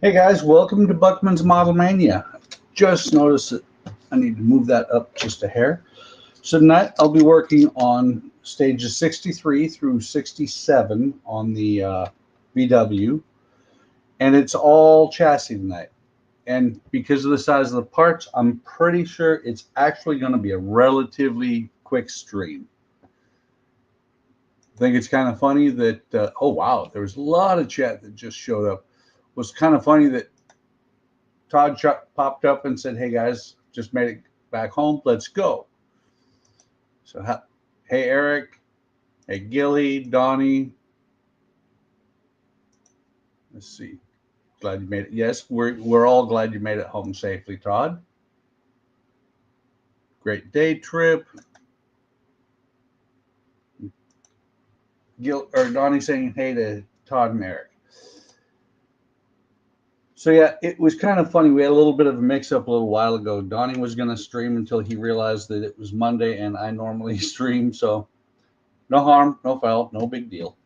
Hey guys, welcome to Buckman's Model Mania. Just noticed that I need to move that up just a hair. So tonight I'll be working on stages 63 through 67 on the VW, and it's all chassis tonight. And because of the size of the parts, I'm pretty sure it's actually going to be a relatively quick stream. I think it's kind of funny that, oh wow, there was a lot of chat that just showed up. It was kind of funny that Todd popped up and said, "Hey guys, just made it back home. Let's go." So, hey Eric, hey Gilly, Donnie. Let's see. Glad you made it. Yes, we're all glad you made it home safely, Todd. Great day trip. Donnie saying hey to Todd and Eric. So yeah, it was kind of funny. We had a little bit of a mix-up a little while ago. Donnie was going to stream until he realized that it was Monday, and I normally stream. So no harm, no foul, no big deal.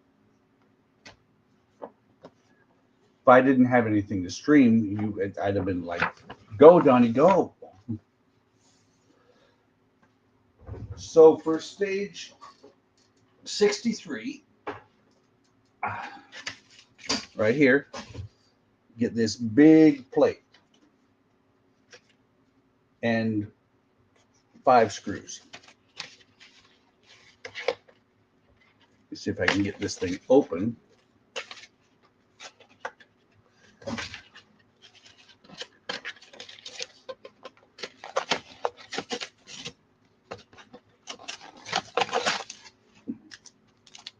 If I didn't have anything to stream, I'd have been like, "Go, Donnie, go!" So for stage 63, right here, get this big plate and 5 screws. Let's see if I can get this thing open.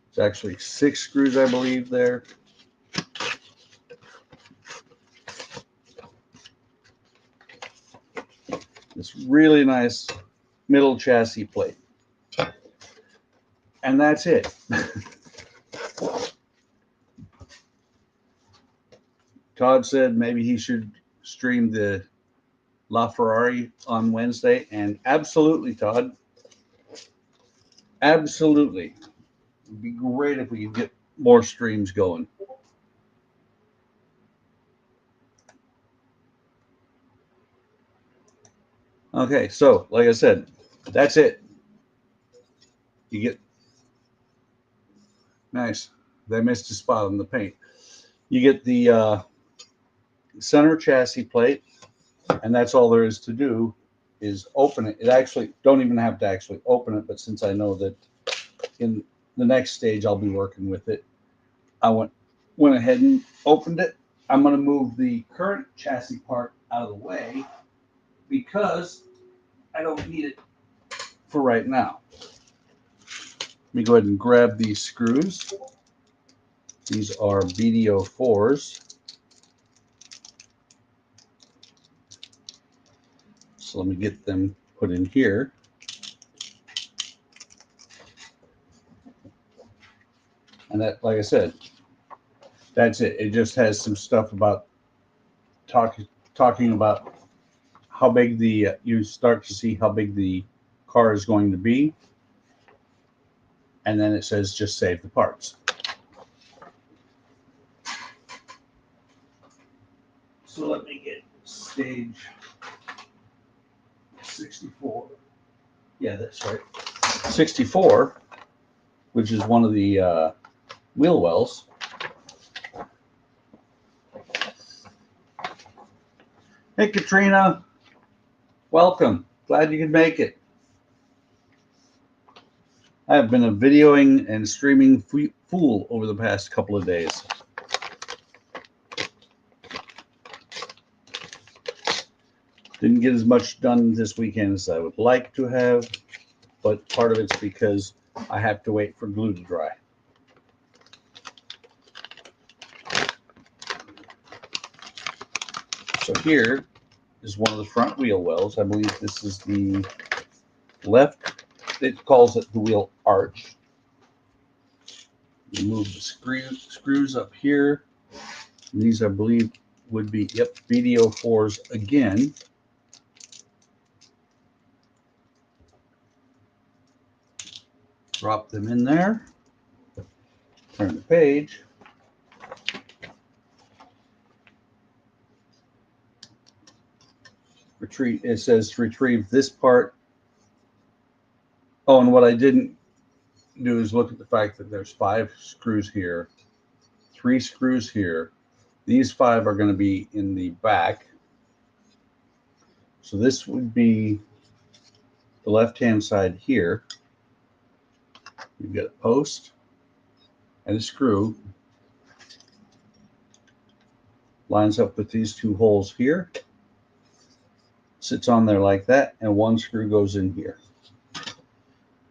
It's actually 6 screws, I believe, there. This really nice middle chassis plate. And that's it. Todd said maybe he should stream the LaFerrari on Wednesday, and absolutely, Todd. Absolutely. It'd be great if we could get more streams going. Okay, so like I said, that's it. You get nice. They missed a spot on the paint. You get the center chassis plate, and that's all there is to do is open it. It actually don't even have to actually open it, but since I know that in the next stage I'll be working with it, I went ahead and opened it. I'm going to move the current chassis part out of the way because I don't need it for right now. Let me go ahead and grab these screws. These are BDO4s. So let me get them put in here. And that, like I said, that's it. It just has some stuff about talking about how big you start to see how big the car is going to be. And then it says just save the parts. So let me get stage 64. Yeah, that's right. 64, which is one of the wheel wells. Hey, Katrina. Welcome. Glad you could make it. I have been a videoing and streaming fool over the past couple of days. Didn't get as much done this weekend as I would like to have, but part of it's because I have to wait for glue to dry. So here is one of the front wheel wells. I believe this is the left. It calls it the wheel arch. You move the screws up here. And these, I believe, would be, yep, BDO4s again. Drop them in there. Turn the page. it says to retrieve this part. Oh, and what I didn't do is look at the fact that there's 5 screws here, 3 screws here. These 5 are going to be in the back. So this would be the left-hand side here. You've got a post and a screw. Lines up with these 2 holes here. Sits on there like that, and 1 screw goes in here.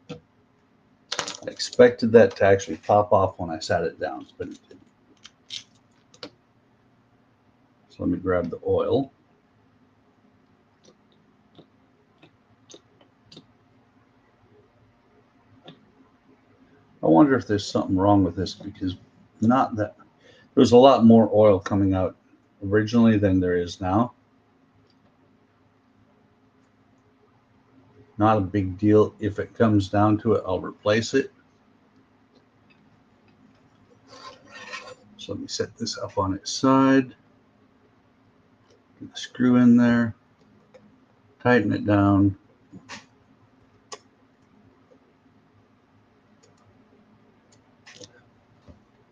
I expected that to actually pop off when I sat it down, but it didn't. So let me grab the oil. I wonder if there's something wrong with this, because not that there's a lot more oil coming out originally than there is now. Not a big deal. If it comes down to it, I'll replace it. So let me set this up on its side. Get the screw in there. Tighten it down.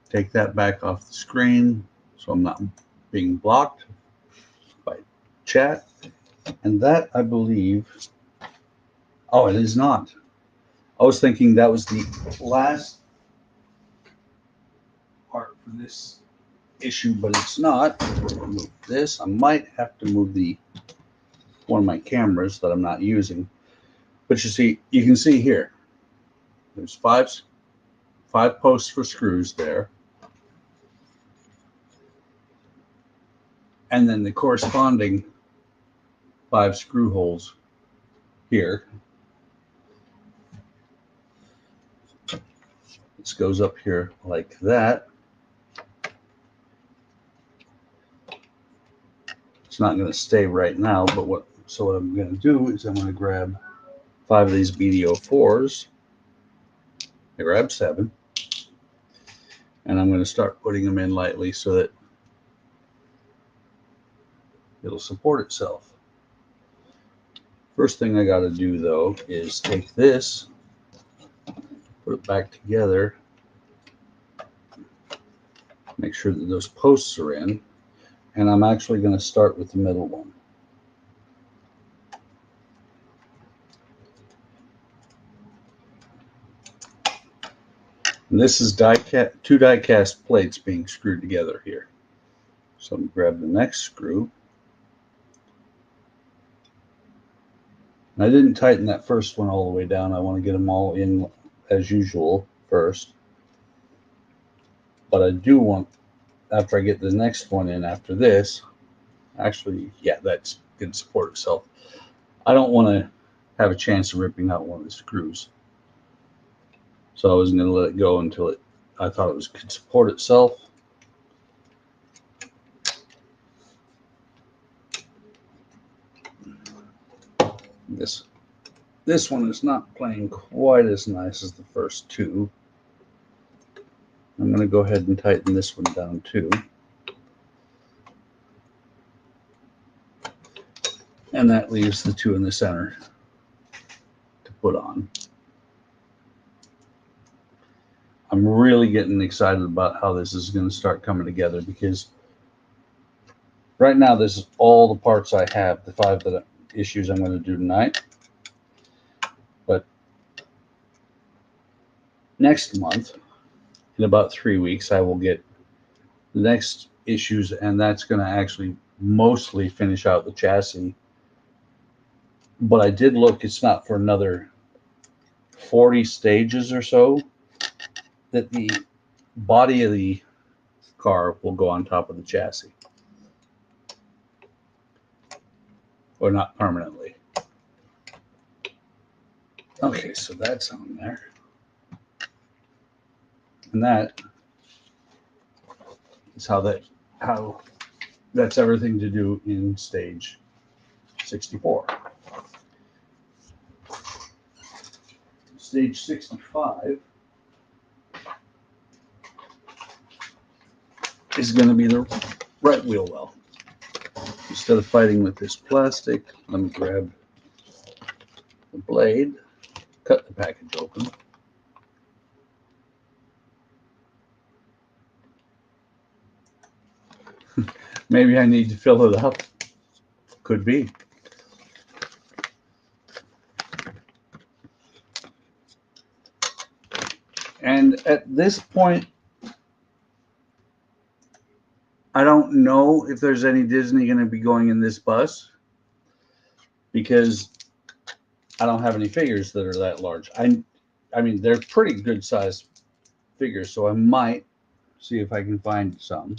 Take that back off the screen so I'm not being blocked by chat. And that, I believe, oh, it is not. I was thinking that was the last part for this issue, but it's not. Move this. I might have to move one of my cameras that I'm not using. But you can see here, there's 5 posts for screws there. And then the corresponding 5 screw holes here. This goes up here like that. It's not going to stay right now, but what I'm going to do is I'm going to grab 5 of these BD04s. I grab 7, and I'm going to start putting them in lightly so that it'll support itself. First thing I got to do, though, is take this, put it back together, make sure that those posts are in, and I'm actually going to start with the middle one. And this is 2 die cast plates being screwed together here. So I'm going to grab the next screw. And I didn't tighten that first one all the way down. I want to get them all in as usual first. But I do want, after I get the next one in after this, actually, yeah, that's going to support itself. I don't want to have a chance of ripping out one of the screws. So I wasn't going to let it go until I thought it could support itself. This one is not playing quite as nice as the first 2. I'm going to go ahead and tighten this one down too. And that leaves the 2 in the center to put on. I'm really getting excited about how this is going to start coming together, because right now this is all the parts I have, the 5 issues I'm going to do tonight. But next month, in about 3 weeks, I will get the next issues, and that's going to actually mostly finish out the chassis. But I did look, it's not for another 40 stages or so that the body of the car will go on top of the chassis. Or not permanently. Okay, so that's on there. And that is how that's everything to do in stage 64. Stage 65 is going to be the right wheel well. instead of fighting with this plastic, let me grab the blade, cut the package open. Maybe I need to fill it up. Could be. And at this point, I don't know if there's any Disney going to be going in this bus because I don't have any figures that are that large. I mean, they're pretty good sized figures, so I might see if I can find some.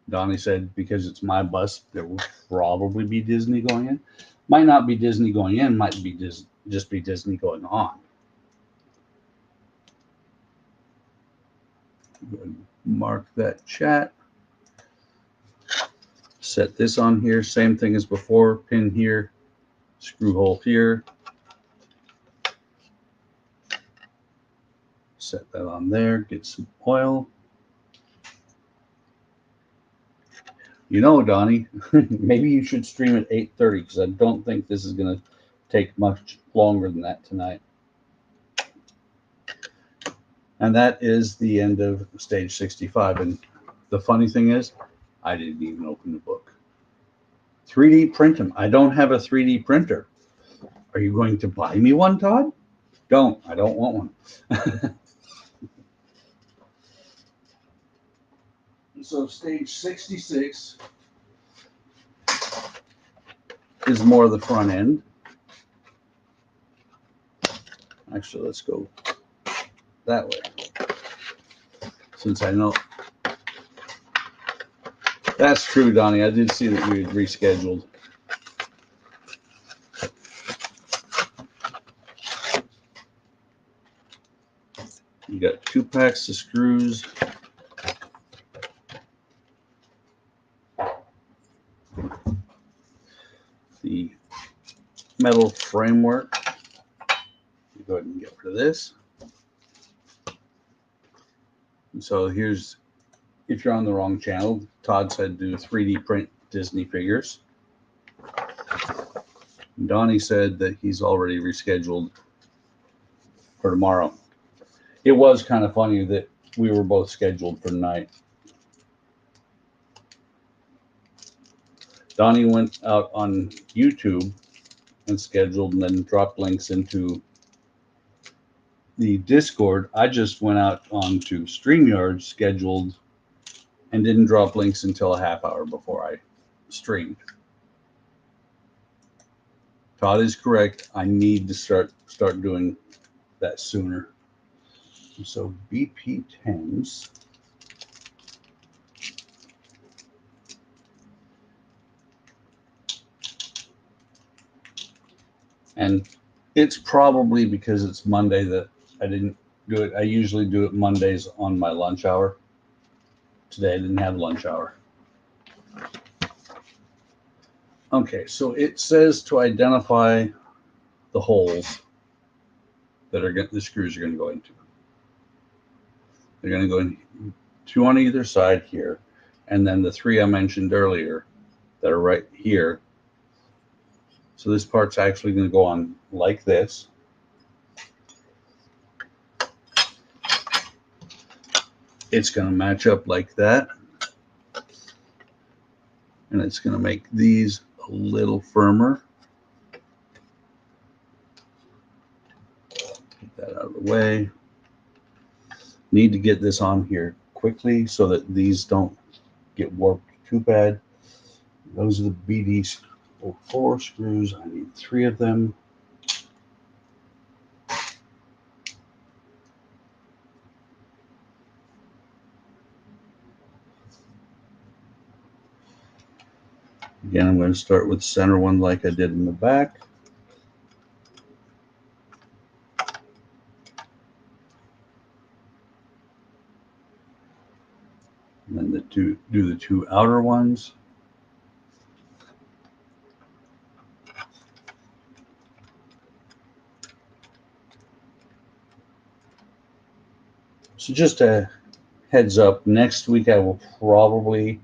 Donnie said because it's my bus, there will probably be Disney going in. Might not be Disney going in, might be just be Disney going on. Go ahead and mark that chat. Set this on here, same thing as before, pin here, screw hole here. Set that on there, get some oil. You know, Donnie, maybe you should stream at 8:30 because I don't think this is going to take much longer than that tonight. And that is the end of stage 65. And the funny thing is, I didn't even open the book. 3D print them. I don't have a 3D printer. Are you going to buy me one, Todd? Don't. I don't want one. So stage 66 is more of the front end. Actually, let's go that way. Since I know. That's true, Donnie. I did see that you had rescheduled. You got 2 packs of screws. The metal framework. Go ahead and get rid of this. And so here's, if you're on the wrong channel, Todd said do 3D print Disney figures. Donnie said that he's already rescheduled for tomorrow. It was kind of funny that we were both scheduled for tonight. Donnie went out on YouTube and scheduled and then dropped links into the Discord. I just went out onto StreamYard, scheduled, and didn't drop links until a half hour before I streamed. Todd is correct. I need to start doing that sooner. So BP10s. And it's probably because it's Monday that I didn't do it. I usually do it Mondays on my lunch hour. Today I didn't have lunch hour. Okay, so it says to identify the holes that the screws are going to go into. They're going to go in 2 on either side here, and then the 3 I mentioned earlier that are right here. So this part's actually going to go on like this. It's going to match up like that. And it's going to make these a little firmer. Get that out of the way. Need to get this on here quickly so that these don't get warped too bad. Those are the BD4 screws. I need 3 of them. Again, I'm going to start with the center one like I did in the back. And then do the 2 outer ones. So just to heads up, next week I will probably,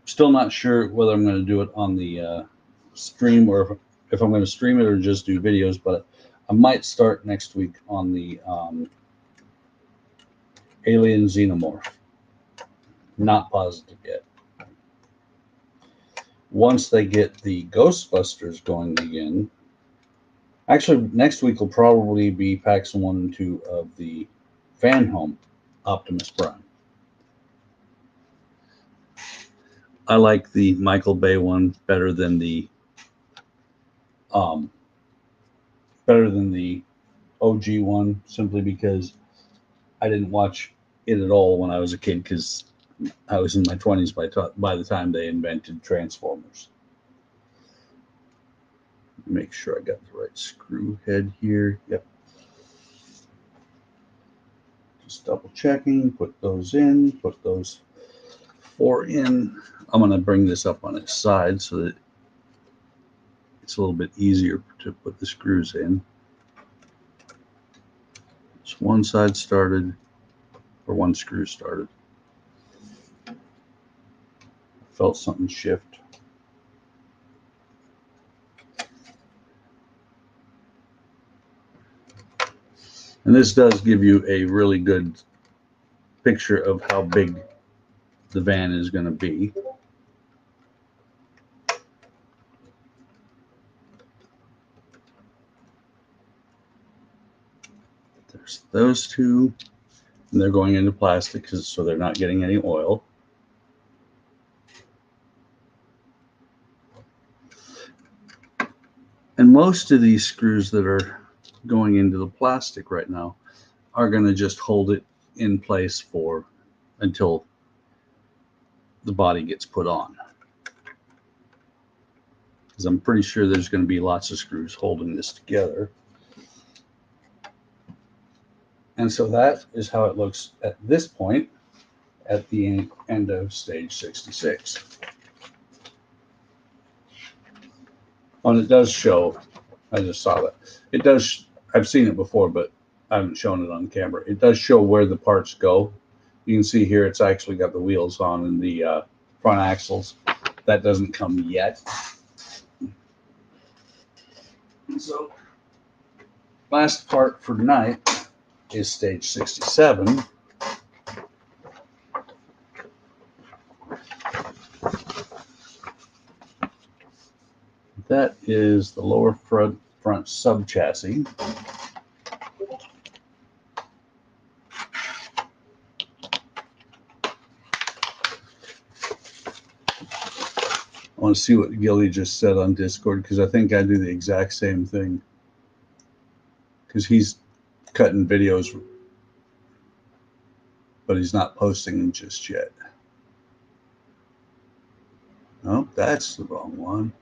still not sure whether I'm going to do it on the stream or if I'm going to stream it or just do videos, but I might start next week on the Alien Xenomorph. Not positive yet. Once they get the Ghostbusters going again, actually next week will probably be packs 1 and 2 of the Van Home Optimus Prime. I like the Michael Bay one better than the OG one, simply because I didn't watch it at all when I was a kid, because I was in my 20s by the time they invented Transformers. Make sure I got the right screw head here. Yep. Just double checking. Put those in. Put those 4 in. I'm going to bring this up on its side so that it's a little bit easier to put the screws in. It's one side started, or one screw started. Felt something shift. And this does give you a really good picture of how big the van is going to be. There's those two, and they're going into plastic so they're not getting any oil. And most of these screws that are going into the plastic right now are going to just hold it in place until the body gets put on. Because I'm pretty sure there's going to be lots of screws holding this together. And so that is how it looks at this point at the end of stage 66. Oh, and it does show, I just saw that. It does, I've seen it before, but I haven't shown it on camera. It does show where the parts go. You can see here it's actually got the wheels on and the front axles. That doesn't come yet. So, last part for tonight is stage 67. That is the lower front sub chassis. I want to see what Gilly just said on Discord, because I think I do the exact same thing. Because he's cutting videos, but he's not posting them just yet. Oh, that's the wrong one.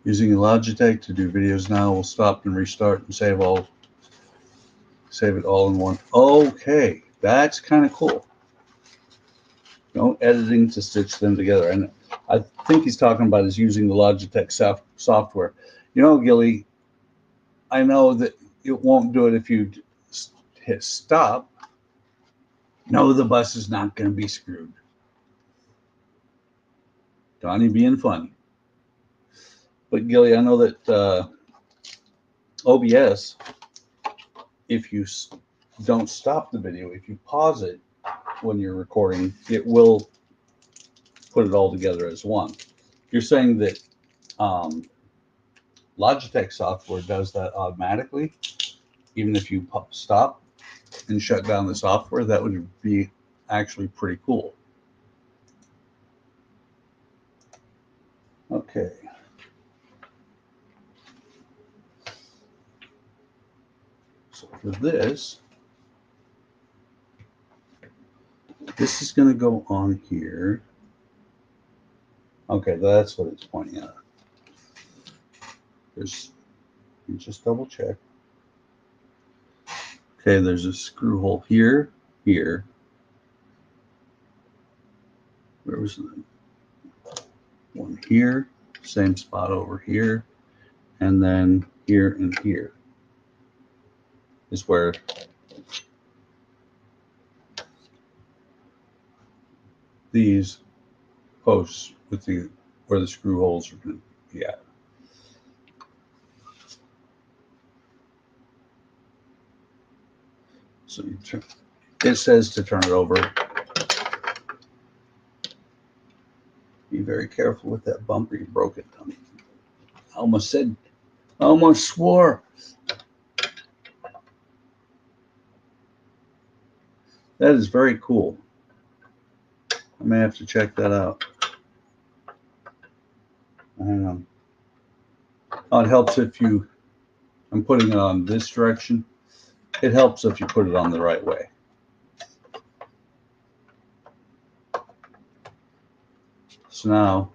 Using Logitech to do videos now. We'll stop and restart and save it all in one. Okay, that's kind of cool. No editing to stitch them together. And I think he's talking about is using the Logitech software. You know, Gilly, I know that it won't do it if you hit stop. No, the bus is not going to be screwed. Donnie being funny. But Gilly, I know that OBS, if you don't stop the video, if you pause it when you're recording, it will put it all together as one. You're saying that Logitech software does that automatically, even if you stop and shut down the software? That would be actually pretty cool. Okay. So for this is going to go on here. Okay, that's what it's pointing at. You just double check. Okay, there's a screw hole here, here. Where was the one here? Same spot over here. And then here and here is where these posts with the where the screw holes are going to be at. So you turn, it says to turn it over. Be very careful with that bumper. You broke it, Tommy. I almost swore. That is very cool. I may have to check that out. Hang on. Oh, it helps if you, I'm putting it on this direction. It helps if you put it on the right way. So now,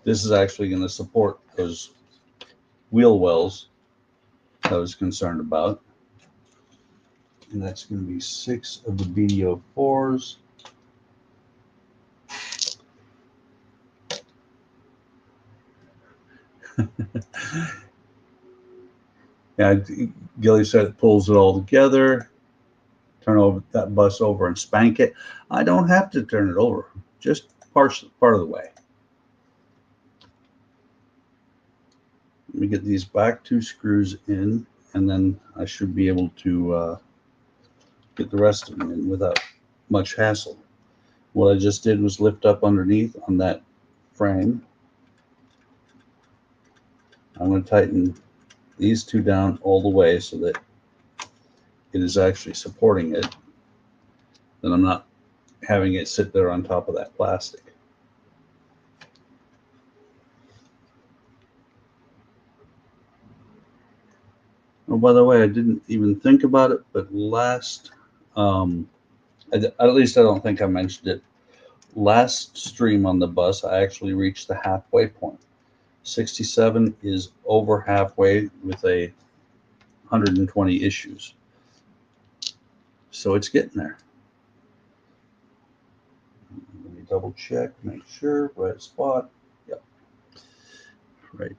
this is actually going to support those wheel wells that I was concerned about. And that's going to be 6 of the BDO4s. Yeah, Gilly said it pulls it all together. Turn over that bus over and spank it. I don't have to turn it over, just part of the way. Let me get these back 2 screws in, and then I should be able to get the rest of them in without much hassle. What I just did was lift up underneath on that frame. I'm going to tighten these 2 down all the way so that it is actually supporting it. Then I'm not having it sit there on top of that plastic. Oh, by the way, I didn't even think about it, but at least I don't think I mentioned it. Last stream on the bus, I actually reached the halfway point. 67 is over halfway with 120 issues. So it's getting there. Let me double check, make sure, right spot. Yep. Right.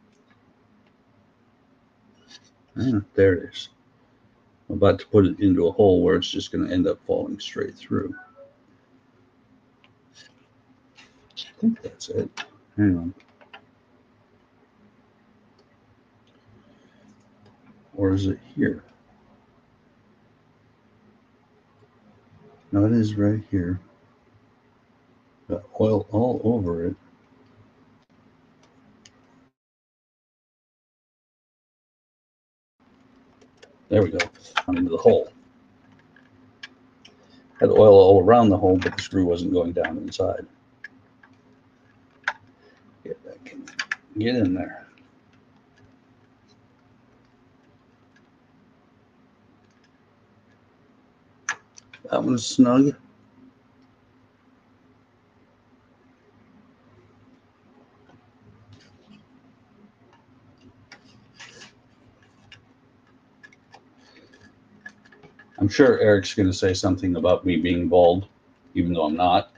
There it is. I'm about to put it into a hole where it's just going to end up falling straight through. I think that's it. Hang on. Or is it here? No, it is right here. Got oil all over it. There we go. Into the hole. Had oil all around the hole, but the screw wasn't going down inside. Get back in. Get in there. That one's snug. I'm sure Eric's going to say something about me being bald, even though I'm not.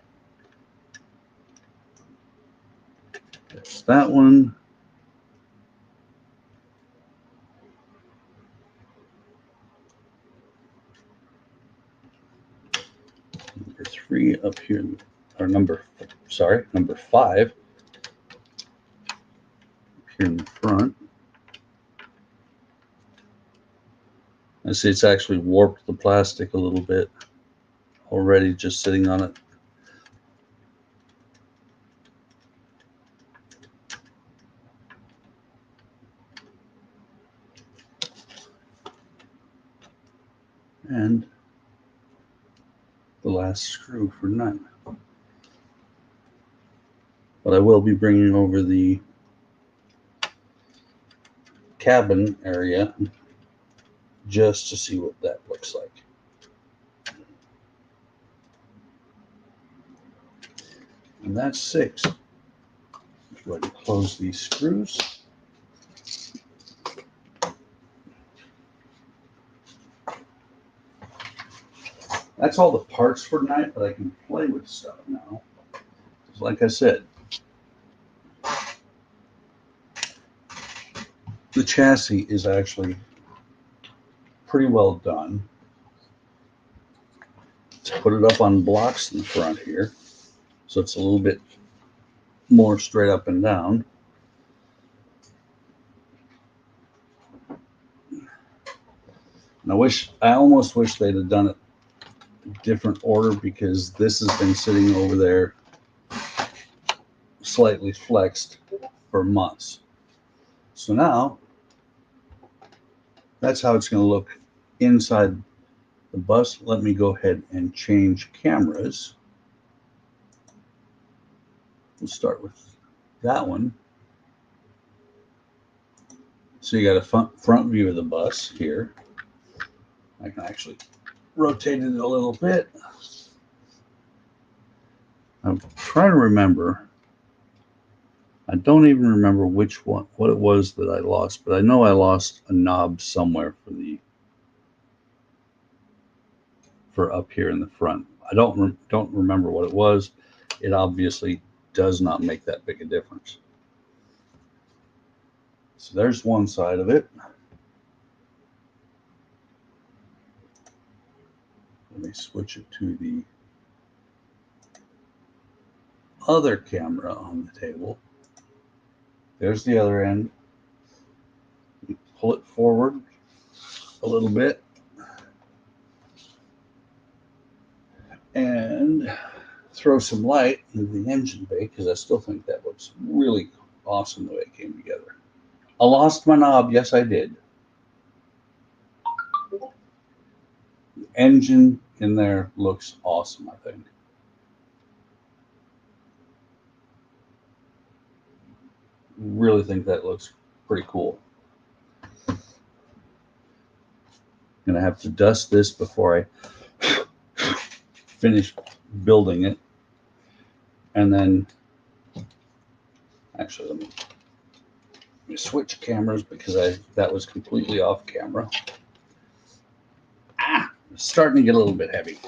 There's that one. Number 3 up here, or number 5 up here in the front. I see it's actually warped the plastic a little bit already just sitting on it. And the last screw for 9. But I will be bringing over the cabin area just to see what that looks like. And that's 6. Go ahead and close these screws. That's all the parts for tonight, but I can play with stuff now. Like I said, the chassis is actually pretty well done. Let's put it up on blocks in the front here. So it's a little bit more straight up and down. And I almost wish they'd have done it a different order, because this has been sitting over there slightly flexed for months. So now that's how it's going to look inside the bus. Let me go ahead and change cameras. We'll start with that one. So you got a front view of the bus here. I can actually rotate it a little bit. I'm trying to remember. I don't even remember what it was that I lost, but I know I lost a knob somewhere for up here in the front. I don't remember what it was. It obviously does not make that big a difference. So there's one side of it. Let me switch it to the other camera on the table. There's the other end. Pull it forward a little bit. And throw some light into the engine bay, because I still think that looks really awesome the way it came together. I lost my knob. Yes, I did. The engine in there looks awesome, I think. Really think that looks pretty cool. I'm gonna have to dust this before I finish building it. And then, actually, let me switch cameras, because that was completely off camera. It's starting to get a little bit heavy.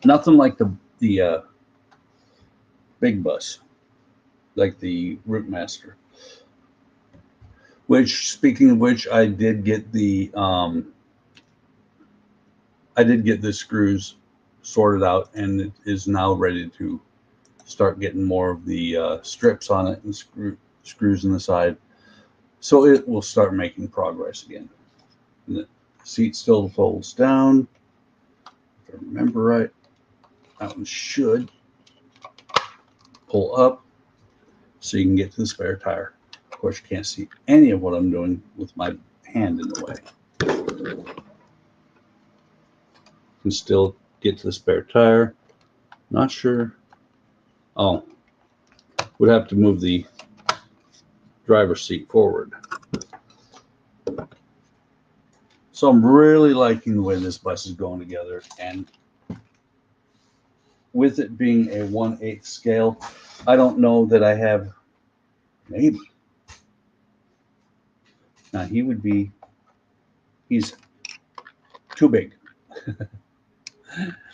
Nothing like the big bus, like the Route Master. Which, speaking of which, I did get the screws sorted out, and it is now ready to start getting more of the strips on it and screws in the side. So it will start making progress again. And the seat still folds down. If I remember right, that one should pull up so you can get to the spare tire. Of course, you can't see any of what I'm doing with my hand in the way. You can still get to the spare tire. Not sure. Oh, would have to move the driver's seat forward. So I'm really liking the way this bus is going together, and with it being a 1/8 scale, I don't know that I have, maybe. Now he's too big.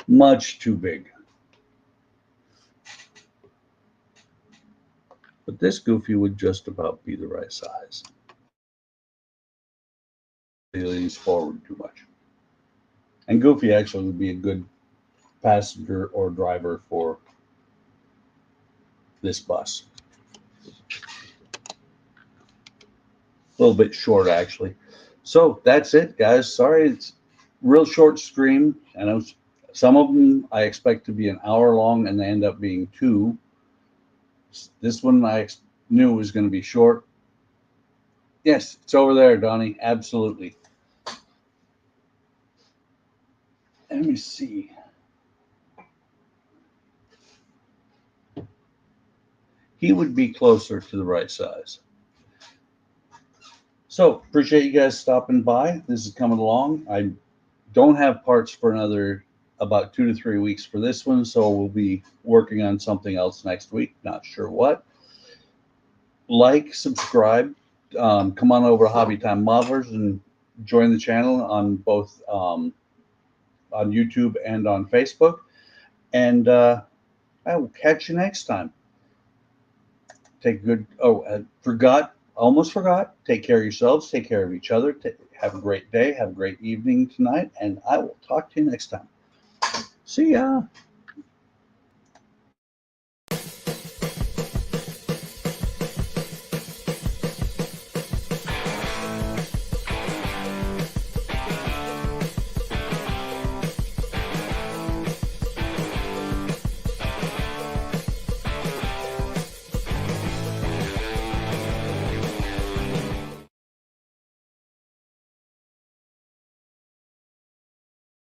Much too big. But this Goofy would just about be the right size. He leans forward too much. And Goofy actually would be a good passenger or driver for this bus. A little bit short, actually. So that's it, guys. Sorry, it's real short stream. I know some of them I expect to be an hour long, and they end up being 2. This one I knew was going to be short. Yes, it's over there, Donnie. Absolutely. Let me see. He would be closer to the right size. So appreciate you guys stopping by. This is coming along. I don't have parts for another about 2 to 3 weeks for this one, so we'll be working on something else next week. Not sure what. Like, subscribe, come on over to Hobby Time Modelers and join the channel on both on YouTube and on Facebook. And I will catch you next time. Take good. Oh, almost forgot. Take care of yourselves. Take care of each other. Have a great day. Have a great evening tonight. And I will talk to you next time. See ya.